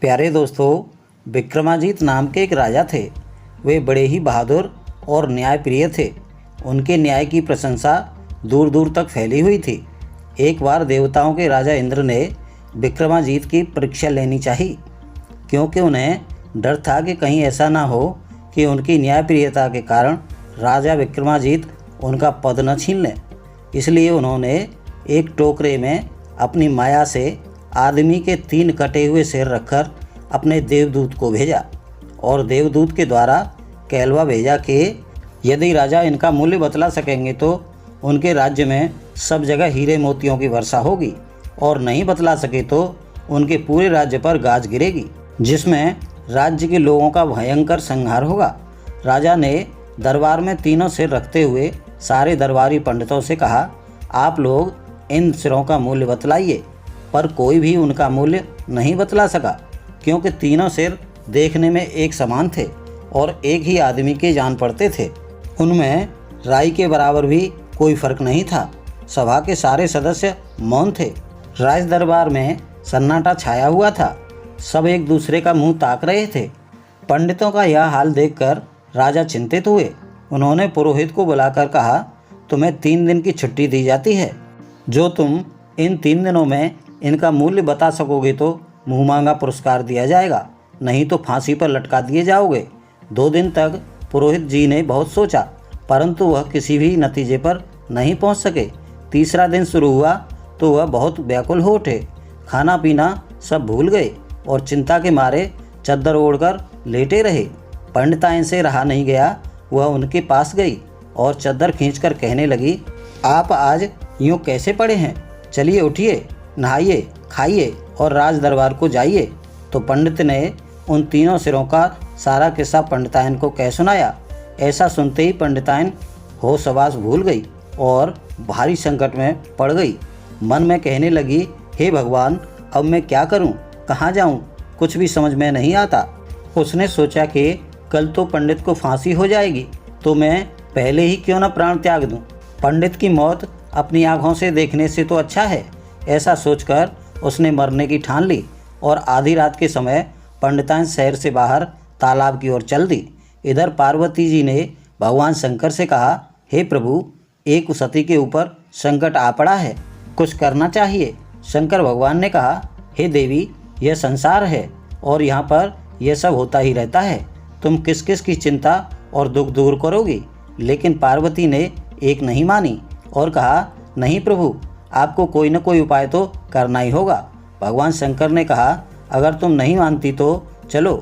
प्यारे दोस्तों, विक्रमाजीत नाम के एक राजा थे। वे बड़े ही बहादुर और न्यायप्रिय थे। उनके न्याय की प्रशंसा दूर दूर तक फैली हुई थी। एक बार देवताओं के राजा इंद्र ने विक्रमाजीत की परीक्षा लेनी चाहिए, क्योंकि उन्हें डर था कि कहीं ऐसा ना हो कि उनकी न्यायप्रियता के कारण राजा विक्रमाजीत उनका पद न छीन लें। इसलिए उन्होंने एक टोकरे में अपनी माया से आदमी के 3 कटे हुए सिर रखकर अपने देवदूत को भेजा और देवदूत के द्वारा कहलवा भेजा कि यदि राजा इनका मूल्य बतला सकेंगे तो उनके राज्य में सब जगह हीरे मोतियों की वर्षा होगी, और नहीं बतला सके तो उनके पूरे राज्य पर गाज गिरेगी, जिसमें राज्य के लोगों का भयंकर संहार होगा। राजा ने दरबार में 3 सिर रखते हुए सारे दरबारी पंडितों से कहा, आप लोग इन सिरों का मूल्य बतलाइए। पर कोई भी उनका मूल्य नहीं बतला सका, क्योंकि 3 सिर देखने में एक समान थे और एक ही आदमी के जान पड़ते थे। उनमें राई के बराबर भी कोई फर्क नहीं था। सभा के सारे सदस्य मौन थे। राज दरबार में सन्नाटा छाया हुआ था। सब एक दूसरे का मुंह ताक रहे थे। पंडितों का यह हाल देखकर राजा चिंतित हुए। उन्होंने पुरोहित को बुलाकर कहा, तुम्हें 3 दिन की छुट्टी दी जाती है। जो तुम इन 3 दिनों में इनका मूल्य बता सकोगे तो मुँह मांगा पुरस्कार दिया जाएगा, नहीं तो फांसी पर लटका दिए जाओगे। 2 दिन तक पुरोहित जी ने बहुत सोचा, परंतु वह किसी भी नतीजे पर नहीं पहुंच सके। तीसरा दिन शुरू हुआ तो वह बहुत व्याकुल हो उठे। खाना पीना सब भूल गए और चिंता के मारे चद्दर ओढ़कर लेटे रहे। पंडिताइन से रहा नहीं गया। वह उनके पास गई और चद्दर खींचकर कहने लगी, आप आज यूँ कैसे पड़े हैं? चलिए उठिए, नहाइए, खाइए और राज दरबार को जाइए। तो पंडित ने उन 3 सिरों का सारा किस्सा पंडिताइन को कह सुनाया। ऐसा सुनते ही पंडिताइन होश हवास भूल गई और भारी संकट में पड़ गई। मन में कहने लगी, हे भगवान, अब मैं क्या करूं? कहाँ जाऊं? कुछ भी समझ में नहीं आता। उसने सोचा कि कल तो पंडित को फांसी हो जाएगी, तो मैं पहले ही क्यों न प्राण त्याग दूं। पंडित की मौत अपनी आँखों से देखने से तो अच्छा है। ऐसा सोचकर उसने मरने की ठान ली और आधी रात के समय पंडिताइन शहर से बाहर तालाब की ओर चल दी। इधर पार्वती जी ने भगवान शंकर से कहा, हे प्रभु, एक सती के ऊपर संकट आ पड़ा है, कुछ करना चाहिए। शंकर भगवान ने कहा, हे देवी, यह संसार है और यहाँ पर यह सब होता ही रहता है। तुम किस किस की चिंता और दुख दूर करोगी? लेकिन पार्वती ने एक नहीं मानी और कहा, नहीं प्रभु, आपको कोई न कोई उपाय तो करना ही होगा। भगवान शंकर ने कहा, अगर तुम नहीं मानती तो चलो।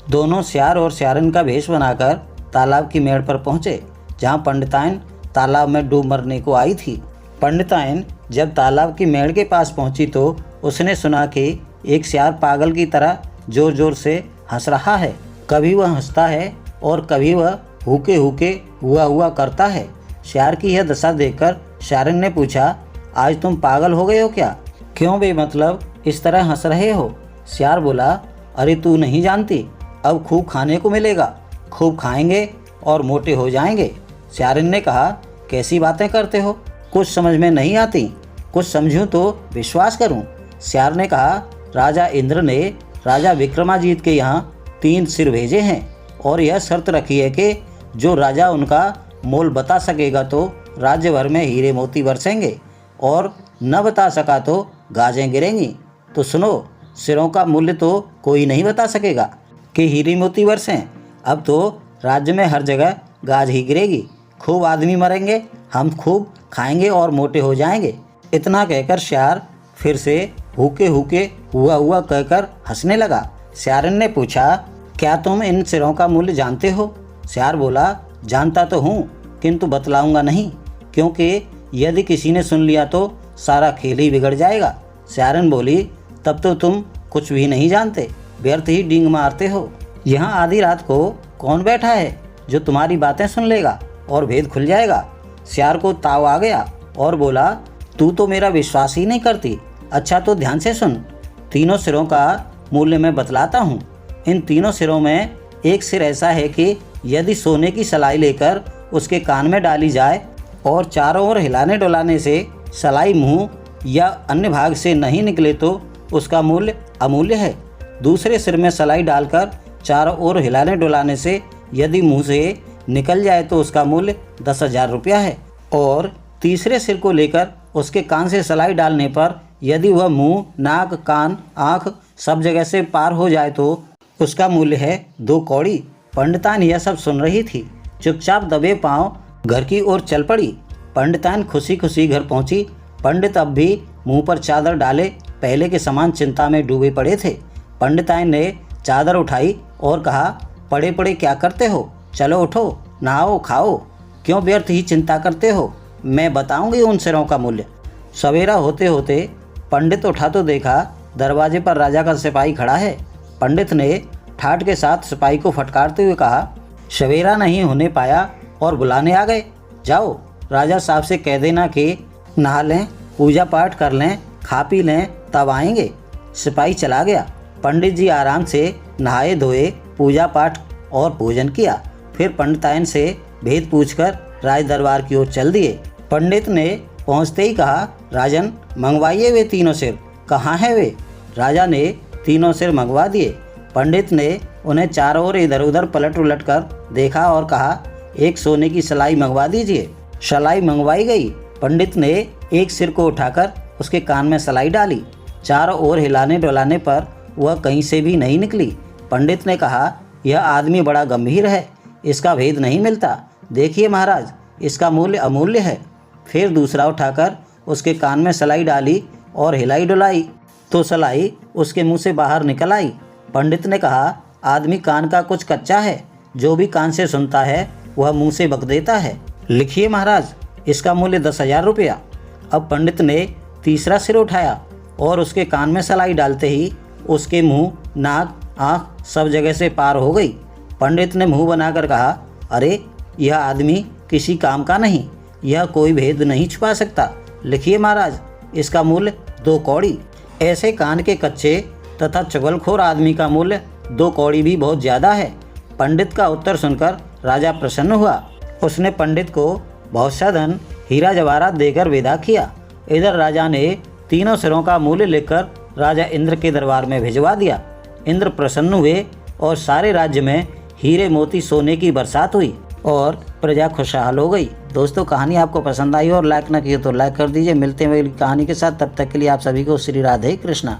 दोनों श्यार और श्यारन का भेष बनाकर तालाब की मेड़ पर पहुँचे, जहाँ पंडिताइन तालाब में डूब मरने को आई थी। पंडिताइन जब तालाब की मेड़ के पास पहुँची तो उसने सुना कि एक श्यार पागल की तरह जोर जोर से हंस रहा है। कभी वह हंसता है और कभी वह हुके हुके हुआ हुआ करता है। श्यार की यह दशा देखकर श्यारन ने पूछा, आज तुम पागल हो गए हो क्या? क्यों बेमतलब इस तरह हंस रहे हो? श्यार बोला, अरे तू नहीं जानती, अब खूब खाने को मिलेगा, खूब खाएंगे और मोटे हो जाएंगे। श्यारन ने कहा, कैसी बातें करते हो? कुछ समझ में नहीं आती, कुछ समझूं तो विश्वास करूं। श्यार ने कहा, राजा इंद्र ने राजा विक्रमाजीत के यहाँ 3 सिर भेजे हैं और यह शर्त रखी है कि जो राजा उनका मोल बता सकेगा तो राज्य भर में हीरे मोती बरसेंगे, और न बता सका तो गाजें गिरेंगी। तो सुनो, सिरों का मूल्य तो कोई नहीं बता सकेगा कि हीरे मोती बरसें। अब तो राज्य में हर जगह गाज ही गिरेगी, खूब आदमी मरेंगे, हम खूब खाएंगे और मोटे हो जाएंगे। इतना कहकर श्यार फिर से हुके हुके हुआ हुआ कहकर हंसने लगा। श्यारन ने पूछा, क्या तुम इन सिरों का मूल्य जानते हो? श्यार बोला, जानता तो हूँ, किंतु बतलाऊंगा नहीं, क्योंकि यदि किसी ने सुन लिया तो सारा खेल ही बिगड़ जाएगा। श्यारन बोली, तब तो तुम कुछ भी नहीं जानते, व्यर्थ ही डींग मारते हो। यहाँ आधी रात को कौन बैठा है जो तुम्हारी बातें सुन लेगा और भेद खुल जाएगा? श्यार को ताव आ गया और बोला, तू तो मेरा विश्वास ही नहीं करती। अच्छा तो ध्यान से सुन, 3 सिरों का मूल्य मैं बतलाता हूँ। इन 3 सिरों में एक सिर ऐसा है कि यदि सोने की सलाई लेकर उसके कान में डाली जाए और चारों ओर हिलाने डुलाने से सलाई मुंह या अन्य भाग से नहीं निकले तो उसका मूल्य अमूल्य है। दूसरे सिर में सलाई डालकर चारों ओर हिलाने डुलाने से यदि मुंह से निकल जाए तो उसका मूल्य 10,000 रुपया है, और तीसरे सिर को लेकर उसके कान से सलाई डालने पर यदि वह मुंह, नाक, कान, आँख सब जगह से पार हो जाए तो उसका मूल्य है 2 कौड़ी। पंडितान यह सब सुन रही थी। चुपचाप दबे पांव घर की ओर चल पड़ी। पंडितान खुशी खुशी घर पहुंची। पंडित अब भी मुंह पर चादर डाले पहले के समान चिंता में डूबे पड़े थे। पंडितान ने चादर उठाई और कहा, पड़े पड़े क्या करते हो, चलो उठो, नहाओ, खाओ, क्यों व्यर्थ ही चिंता करते हो, मैं बताऊंगी उन सिरों का मूल्य। सवेरा होते होते पंडित उठा तो देखा दरवाजे पर राजा का सिपाही खड़ा है। पंडित ने ठाठ के साथ सिपाही को फटकारते हुए कहा, सवेरा नहीं होने पाया और बुलाने आ गए, जाओ राजा साहब से कह देना कि नहा लें, पूजा पाठ कर लें, खा पी लें, तब आएंगे। सिपाही चला गया। पंडित जी आराम से नहाए धोए, पूजा पाठ और भोजन किया। फिर पंडितायन से भेद पूछकर राज दरबार की ओर चल दिए। पंडित ने पहुंचते ही कहा, राजन मंगवाइए वे तीनों सिर, कहाँ हैं वे। राजा ने तीनों सिर मंगवा दिए। पंडित ने उन्हें चारों ओर इधर उधर पलट उलट कर देखा और कहा, एक सोने की सलाई मंगवा दीजिए। सलाई मंगवाई गई। पंडित ने एक सिर को उठाकर उसके कान में सलाई डाली। चारों ओर हिलाने डुलाने पर वह कहीं से भी नहीं निकली। पंडित ने कहा, यह आदमी बड़ा गंभीर है, इसका भेद नहीं मिलता, देखिए महाराज, इसका मूल्य अमूल्य है। फिर दूसरा उठाकर उसके कान में सलाई डाली और हिलाई डुलाई तो सलाई उसके मुंह से बाहर निकल आई। पंडित ने कहा, आदमी कान का कुछ कच्चा है, जो भी कान से सुनता है वह मुंह से बक देता है, लिखिए महाराज, इसका मूल्य 10,000 रुपया। अब पंडित ने तीसरा सिर उठाया और उसके कान में सलाई डालते ही उसके मुंह, नाक, आँख सब जगह से पार हो गई। पंडित ने मुंह बनाकर कहा, अरे यह आदमी किसी काम का नहीं, यह कोई भेद नहीं छुपा सकता, लिखिए महाराज, इसका मूल्य 2 कौड़ी। ऐसे कान के कच्चे तथा चुगलखोर आदमी का मूल्य 2 कौड़ी भी बहुत ज़्यादा है। पंडित का उत्तर सुनकर राजा प्रसन्न हुआ। उसने पंडित को बहुत सा धन, हीरा जवाहरात देकर विदा किया। इधर राजा ने तीनों सिरों का मूल्य लिखकर राजा इंद्र के दरबार में भिजवा दिया। इंद्र प्रसन्न हुए और सारे राज्य में हीरे मोती सोने की बरसात हुई और प्रजा खुशहाल हो गई। दोस्तों, कहानी आपको पसंद आई और लाइक न किए तो लाइक कर दीजिए। मिलते हैं अगली कहानी के साथ, तब तक के लिए आप सभी को श्री राधे कृष्णा।